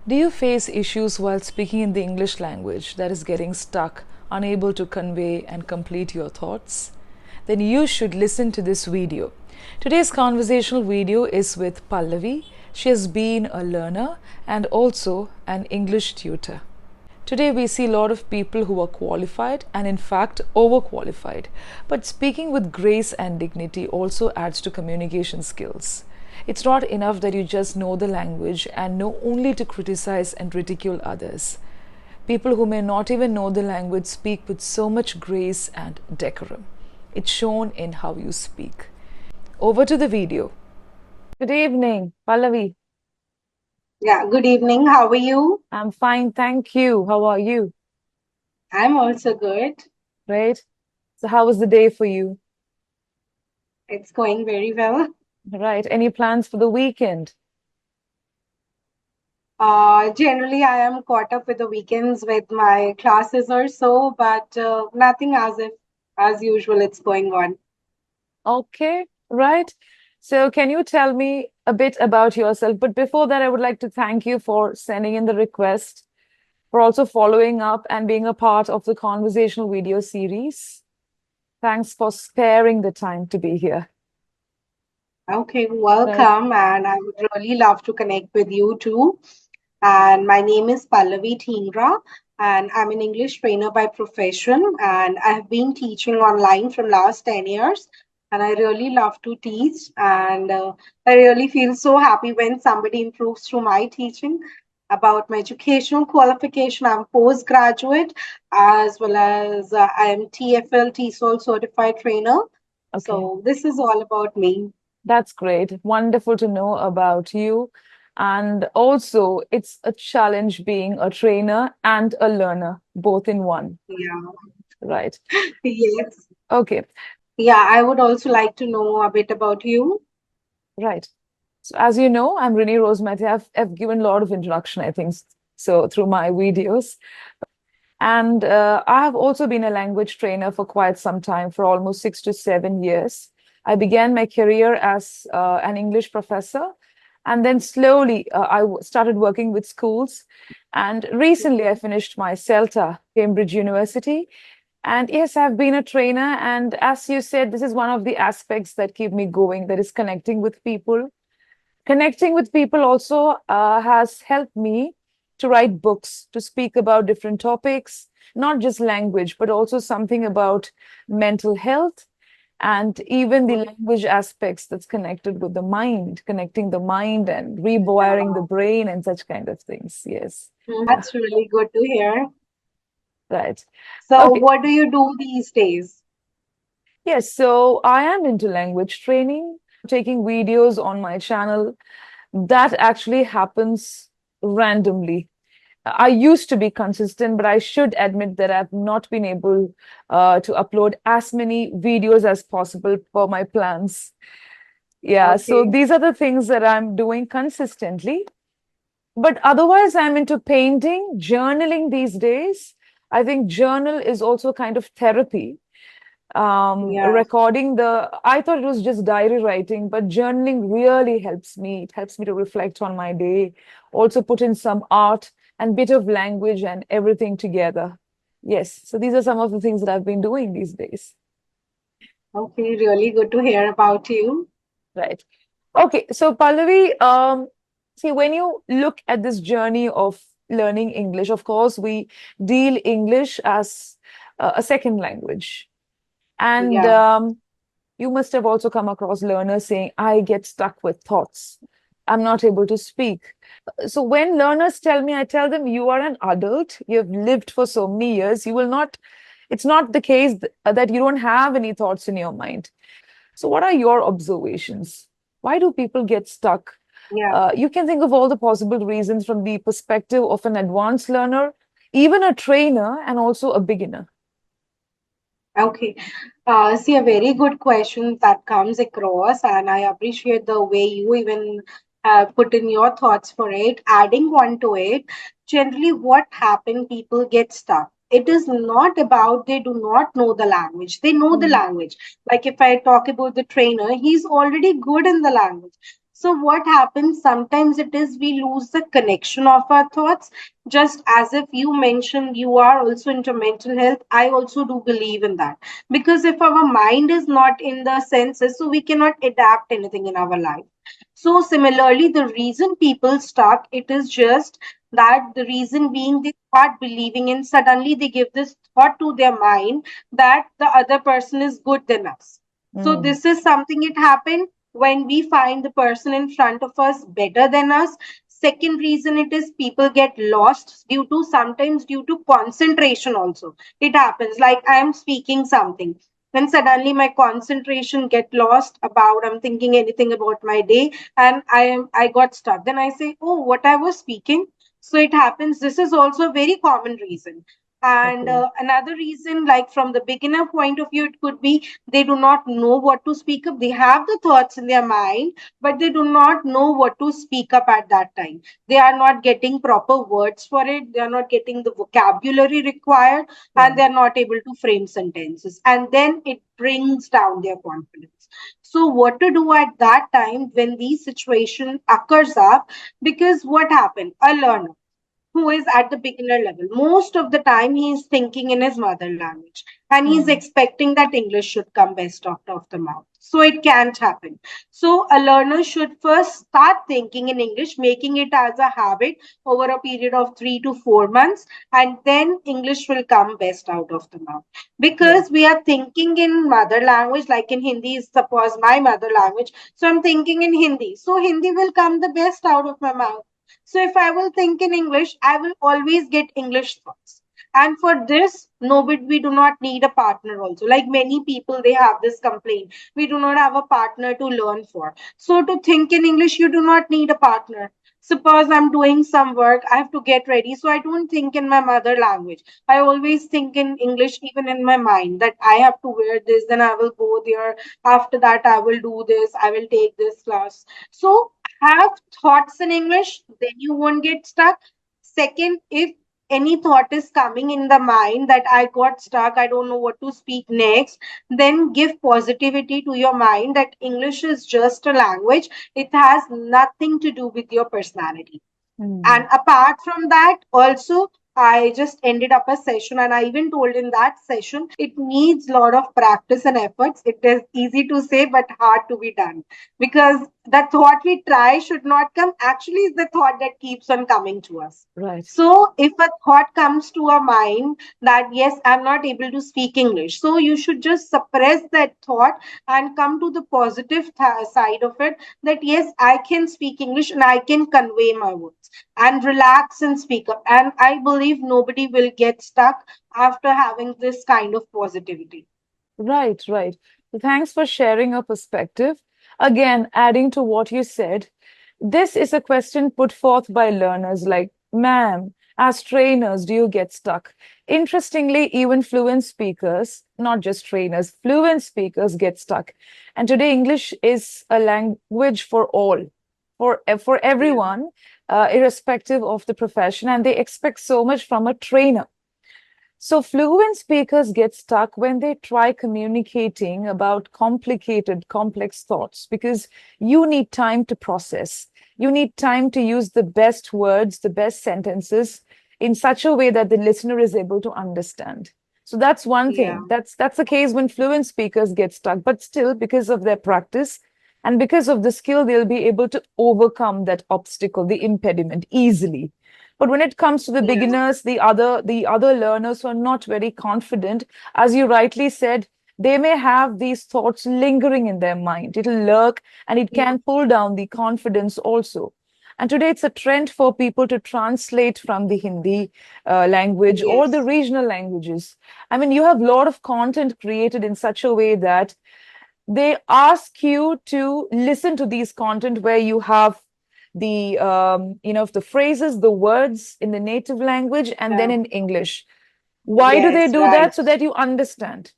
Do you face issues while speaking in the English language that is getting stuck, unable to convey and complete your thoughts? Then you should listen to this video. Today's conversational video is with Pallavi. She has been a learner and also an English tutor. Today, we see a lot of people who are qualified and, in fact, overqualified. But speaking with grace and dignity also adds to communication skills. It's not enough that you just know the language and know only to criticize and ridicule others. People who may not even know the language speak with so much grace and decorum. It's shown in how you speak. Over to the video. Good evening, Pallavi. Yeah, good evening. How are you? I'm fine, thank you. How are you? I'm also good. Great. So, how was the day for you? It's going very well. Right. Any plans for the weekend? Generally, I am caught up with the weekends with my classes or so, but nothing as if as usual it's going on. Okay, right. So, can you tell me a bit about yourself? But before that, I would like to thank you for sending in the request, for also following up and being a part of the conversational video series. Thanks for sparing the time to be here. Okay, Right. welcome, and I would really love to connect with you too. And my name is Pallavi Dhingra, and I'm an English trainer by profession, and I have been teaching online from last 10 years, and I really love to teach, and I really feel so happy when somebody improves through my teaching. About my educational qualification, I'm postgraduate as well as I am TFL TESOL certified trainer. Okay. So this is all about me. That's great. Wonderful to know about you. And also, it's a challenge being a trainer and a learner, both in one, Yeah. right? Yes. Okay, Yeah, I would also like to know a bit about you. right. So, as you know, I'm Rini Rosemary. I've given a lot of introduction, I think, so through my videos. And I have also been a language trainer for quite some time, for almost 6 to 7 years. I began my career as an English professor, and then slowly started working with schools. And recently, I finished my CELTA, Cambridge University. And yes, I've been a trainer. And as you said, this is one of the aspects that keep me going, that is connecting with people. Connecting with people also has helped me to write books, to speak about different topics, not just language, but also something about mental health and even the language aspects that's connected with the mind, connecting the mind and rewiring the brain and such kind of things. Yes. Yeah. That's really good to hear. Right. So, Okay. what do you do these days? Yes. So I am into language training, taking videos on my channel. That actually happens randomly. I used to be consistent, but I should admit that I've not been able to upload as many videos as possible for my plans. Yeah, so Okay. these are the things that I'm doing consistently. But otherwise, I'm into painting, journaling these days. I think journal is also kind of therapy. Yeah. Recording I thought it was just diary writing, but journaling really helps me. It helps me to reflect on my day, also put in some art and bit of language and everything together. Yes, so these are some of the things that I've been doing these days. Okay. Really good to hear about you. Right. Okay, so Pallavi, see, when you look at this journey of learning English, of course, we deal English as a second language. And Yeah. you must have also come across learners saying, I get stuck with thoughts. I'm not able to speak. So when learners tell me, I tell them, you are an adult, you've lived for so many years, you will not, it's not the case that you don't have any thoughts in your mind. So, what are your observations? Why do people get stuck? Yeah. You can think of all the possible reasons from the perspective of an advanced learner, even a trainer, and also a beginner. Okay. See, a very good question that comes across, and I appreciate the way you even put in your thoughts for it. Adding one to it, generally, what happened, people get stuck. It is not about they do not know the language. They know the Mm, language. Like if I talk about the trainer, he's already good in the language. So what happens sometimes it is we lose the connection of our thoughts. Just as if you mentioned you are also into mental health, I also do believe in that. Because if our mind is not in the senses, so we cannot adapt anything in our life. So similarly, the reason people stuck, it is just that the reason being they start believing in, suddenly they give this thought to their mind that the other person is good than us. So Mm, this is something it happened when we find the person in front of us better than us. Second reason it is people get lost due to, sometimes due to concentration also. It happens like I am speaking something, then suddenly my concentration get lost about, I'm thinking anything about my day, and I got stuck. Then I say, oh, what I was speaking. So it happens. This is also a very common reason. And okay. another reason, like from the beginner point of view, it could be they do not know what to speak up. They have the thoughts in their mind, but they do not know what to speak up at that time. They are not getting proper words for it. They are not getting the vocabulary required, and Right. they are not able to frame sentences. And then it brings down their confidence. So, what to do at that time when these situation occurs up? Because what happened? A learner who is at the beginner level. Most of the time, he is thinking in his mother language and he's Mm, expecting that English should come best out of the mouth. So it can't happen. So a learner should first start thinking in English, making it as a habit over a period of 3 to 4 months, and then English will come best out of the mouth. right. Because we are thinking in mother language, like in Hindi is suppose my mother language. So I'm thinking in Hindi. So Hindi will come the best out of my mouth. So if I will think in English, I will always get English thoughts. And for this, nobody, we do not need a partner also. Like many people, they have this complaint. We do not have a partner to learn for. So to think in English, you do not need a partner. Suppose I'm doing some work, I have to get ready. So I don't think in my mother language. I always think in English, even in my mind, that I have to wear this, then I will go there. After that, I will do this, I will take this class. So have thoughts in English, then you won't get stuck. Second, if any thought is coming in the mind that I got stuck, I don't know what to speak next, then give positivity to your mind that English is just a language. It has nothing to do with your personality. And Mm, apart from that, also, I just ended up a session and I even told in that session, it needs a lot of practice and efforts. It is easy to say, but hard to be done. Because the thought we try should not come, actually, is the thought that keeps on coming to us. right. So, if a thought comes to our mind that, yes, I'm not able to speak English, so you should just suppress that thought and come to the positive side of it that, yes, I can speak English and I can convey my words and relax and speak up. And I believe nobody will get stuck after having this kind of positivity. Right, right. So thanks for sharing your perspective. Again, adding to what you said, this is a question put forth by learners like, ma'am, as trainers, do you get stuck? Interestingly, even fluent speakers, not just trainers, fluent speakers get stuck. And today, English is a language for all, for Yeah. everyone, irrespective of the profession, and they expect so much from a trainer. So fluent speakers get stuck when they try communicating about complicated, complex thoughts because you need time to process. You need time to use the best words, the best sentences in such a way that the listener is able to understand. So that's one Yeah. thing. That's the case when fluent speakers get stuck, but still, because of their practice and because of the skill, they'll be able to overcome that obstacle, the impediment easily. But when it comes to the Yeah. beginners, the other learners who are not very confident, as you rightly said, they may have these thoughts lingering in their mind. It'll lurk and it Yeah. can pull down the confidence also. And today it's a trend for people to translate from the Hindi language or the Yes. regional languages. I mean, you have a lot of content created in such a way that they ask you to listen to these content where you have the the phrases, the words in the native language and then Yeah. in English. Why do they Yes. do Right. that? So that you understand.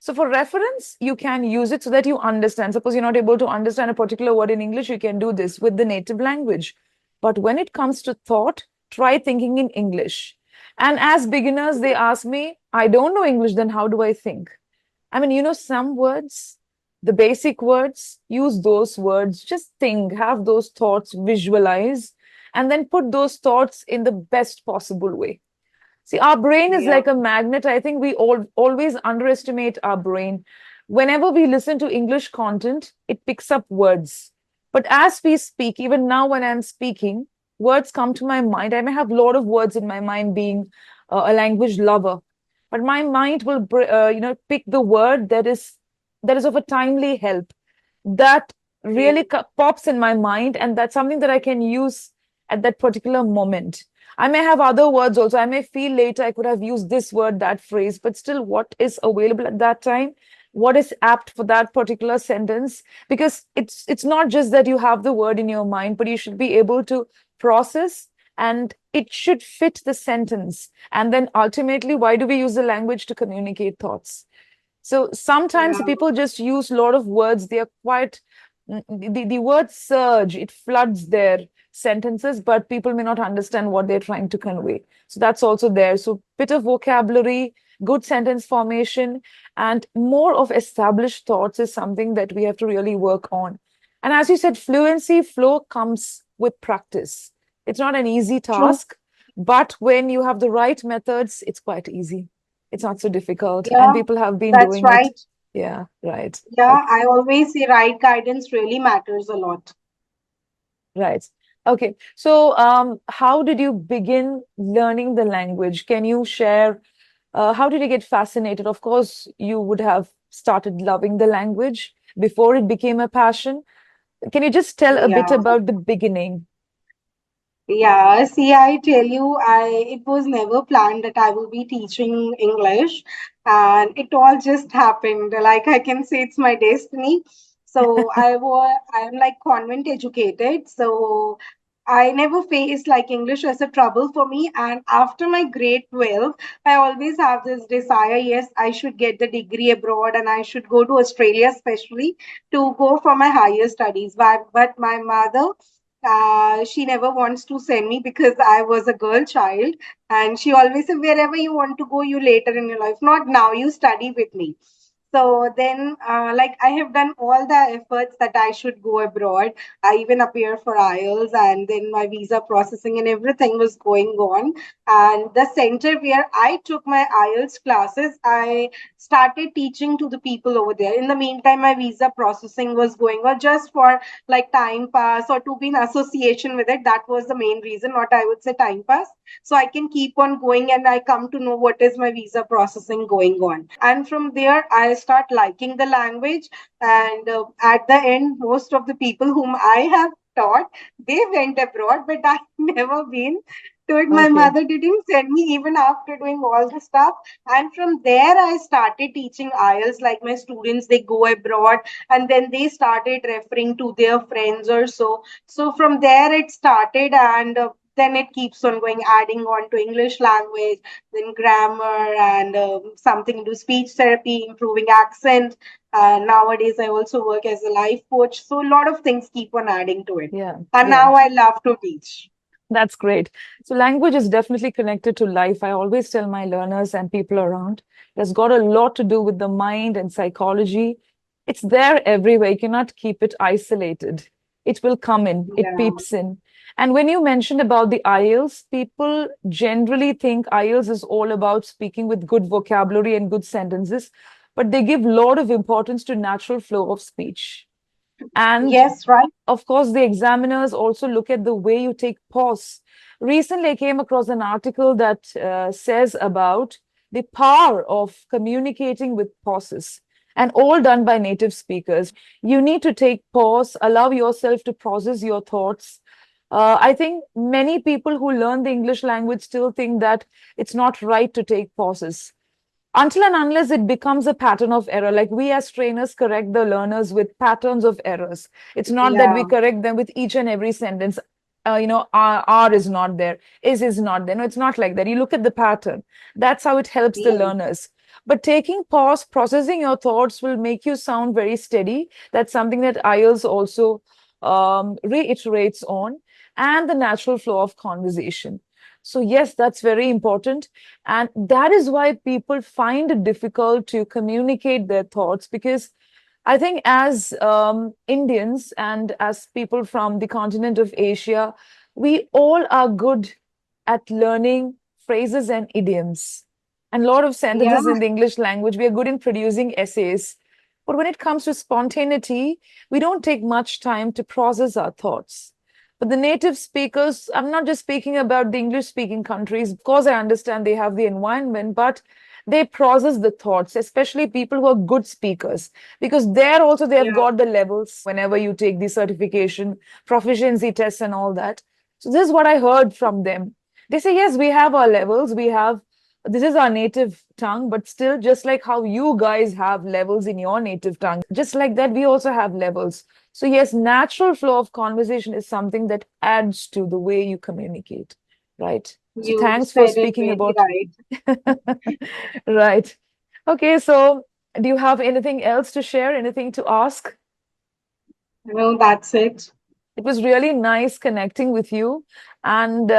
So for reference, you can use it so that you understand. Suppose you're not able to understand a particular word in English, you can do this with the native language. But when it comes to thought, try thinking in English. And as beginners, they ask me, I don't know English, then how do I think? I mean, some words the basic words, use those words, just think, have those thoughts, visualize, and then put those thoughts in the best possible way. See, our brain is Yeah, like a magnet. I think we all always underestimate our brain. Whenever we listen to English content, it picks up words. But as we speak, even now when I'm speaking, words come to my mind. I may have a lot of words in my mind being a language lover, but my mind will, pick the word that is of a timely help that yeah, really pops in my mind, and that's something that I can use at that particular moment. I may have other words also. I may feel later I could have used this word, that phrase, but still, what is available at that time? What is apt for that particular sentence? Because it's not just that you have the word in your mind, but you should be able to process, and it should fit the sentence. And then ultimately, why do we use the language? To communicate thoughts. So sometimes yeah, people just use a lot of words. They are quite, the word surge, it floods their sentences, but people may not understand what they're trying to convey. So that's also there. So bit of vocabulary, good sentence formation, and more of established thoughts is something that we have to really work on. And as you said, fluency, flow comes with practice. It's not an easy true. task, but when you have the right methods, it's quite easy. It's not so difficult, and Yeah, people have been that's doing it. right. Yeah, right. Yeah, Okay, I always say right guidance really matters a lot. right. Okay. So, how did you begin learning the language? Can you share how did you get fascinated? Of course, you would have started loving the language before it became a passion. Can you just tell a bit Yeah. about the beginning? Yeah, see, I tell you, it was never planned that I will be teaching English, and it all just happened. Like I can say, it's my destiny. So I'm like convent educated, so I never faced like English as a trouble for me. And after my grade 12, I always have this desire, yes, I should get the degree abroad and I should go to Australia, especially to go for my higher studies. But my mother she never wants to send me because I was a girl child. And she always said, wherever you want to go, you later in your life, not now, you study with me. So then, like, I have done all the efforts that I should go abroad. I even appeared for IELTS, and then my visa processing and everything was going on. And the center where I took my IELTS classes, I started teaching to the people over there. In the meantime, my visa processing was going on just for like time pass or to be in association with it. That was the main reason, not I would say time pass. So I can keep on going and I come to know what is my visa processing going on. And from there, I start liking the language. And at the end, most of the people whom I have taught, they went abroad, but I've never been to it. My Okay. mother didn't send me even after doing all the stuff. And from there, I started teaching IELTS. Like my students, they go abroad and then they started referring to their friends or so. So from there, it started, and then it keeps on going, adding on to English language, then grammar, and something to speech therapy, improving accent. Nowadays, I also work as a life coach. So a lot of things keep on adding to it. Yeah, And yeah. now I love to teach. That's great. So language is definitely connected to life. I always tell my learners and people around, it has got a lot to do with the mind and psychology. It's there everywhere. You cannot keep it isolated. It will come in, it Yeah. peeps in. And when you mentioned about the IELTS, people generally think IELTS is all about speaking with good vocabulary and good sentences, but they give a lot of importance to natural flow of speech. And Yes, right. of course, the examiners also look at the way you take pause. Recently, I came across an article that says about the power of communicating with pauses, and all done by native speakers. You need to take pause, allow yourself to process your thoughts. I think many people who learn the English language still think that it's not right to take pauses until and unless it becomes a pattern of error. Like we as trainers correct the learners with patterns of errors. It's not that we Yeah. correct them with each and every sentence. R is not there, is not there. No, it's not like that. You look at the pattern. That's how it helps the Yes. learners. But taking pause, processing your thoughts will make you sound very steady. That's something that IELTS also reiterates on, and the natural flow of conversation. So yes, that's very important. And that is why people find it difficult to communicate their thoughts, because I think as Indians and as people from the continent of Asia, we all are good at learning phrases and idioms and a lot of Yeah, sentences in the English language. We are good in producing essays. But when it comes to spontaneity, we don't take much time to process our thoughts. But the native speakers, I'm not just speaking about the English speaking countries. Of course, I understand they have the environment, but they process the thoughts, especially people who are good speakers, because there also they have yeah, got the levels whenever you take the certification, proficiency tests, and all that. So, this is what I heard from them. They say, yes, we have our levels, we have this is our native tongue, but still, just like how you guys have levels in your native tongue, just like that, we also have levels. So, yes, natural flow of conversation is something that adds to the way you communicate, right? So, you thanks for said it speaking very about. right. Right. Okay, so do you have anything else to share? Anything to ask? No, that's it. It was really nice connecting with you. And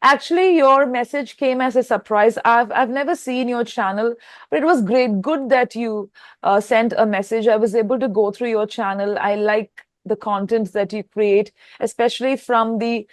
actually, your message came as a surprise. I've never seen your channel, but it was great. Good that you sent a message. I was able to go through your channel. I like the content that you create, especially from the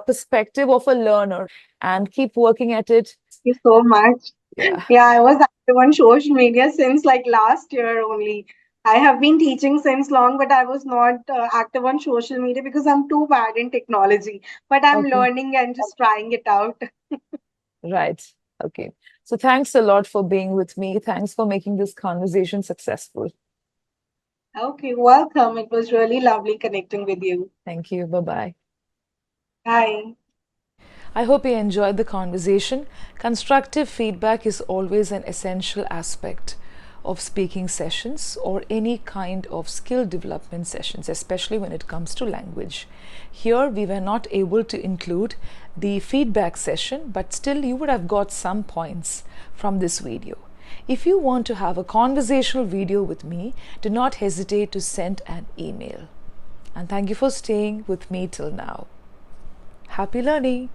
perspective of a learner, and keep working at it. Thank you so much. Yeah. Yeah, I was active on social media since like last year only. I have been teaching since long, but I was not active on social media because I'm too bad in technology. But I'm Okay. learning and just trying it out. Right. Okay. So thanks a lot for being with me. Thanks for making this conversation successful. Okay, welcome. It was really lovely connecting with you. Thank you. Bye bye. Bye. I hope you enjoyed the conversation. Constructive feedback is always an essential aspect of speaking sessions or any kind of skill development sessions, especially when it comes to language. Here, we were not able to include the feedback session, but still, you would have got some points from this video. If you want to have a conversational video with me, do not hesitate to send an email. And thank you for staying with me till now. Happy learning!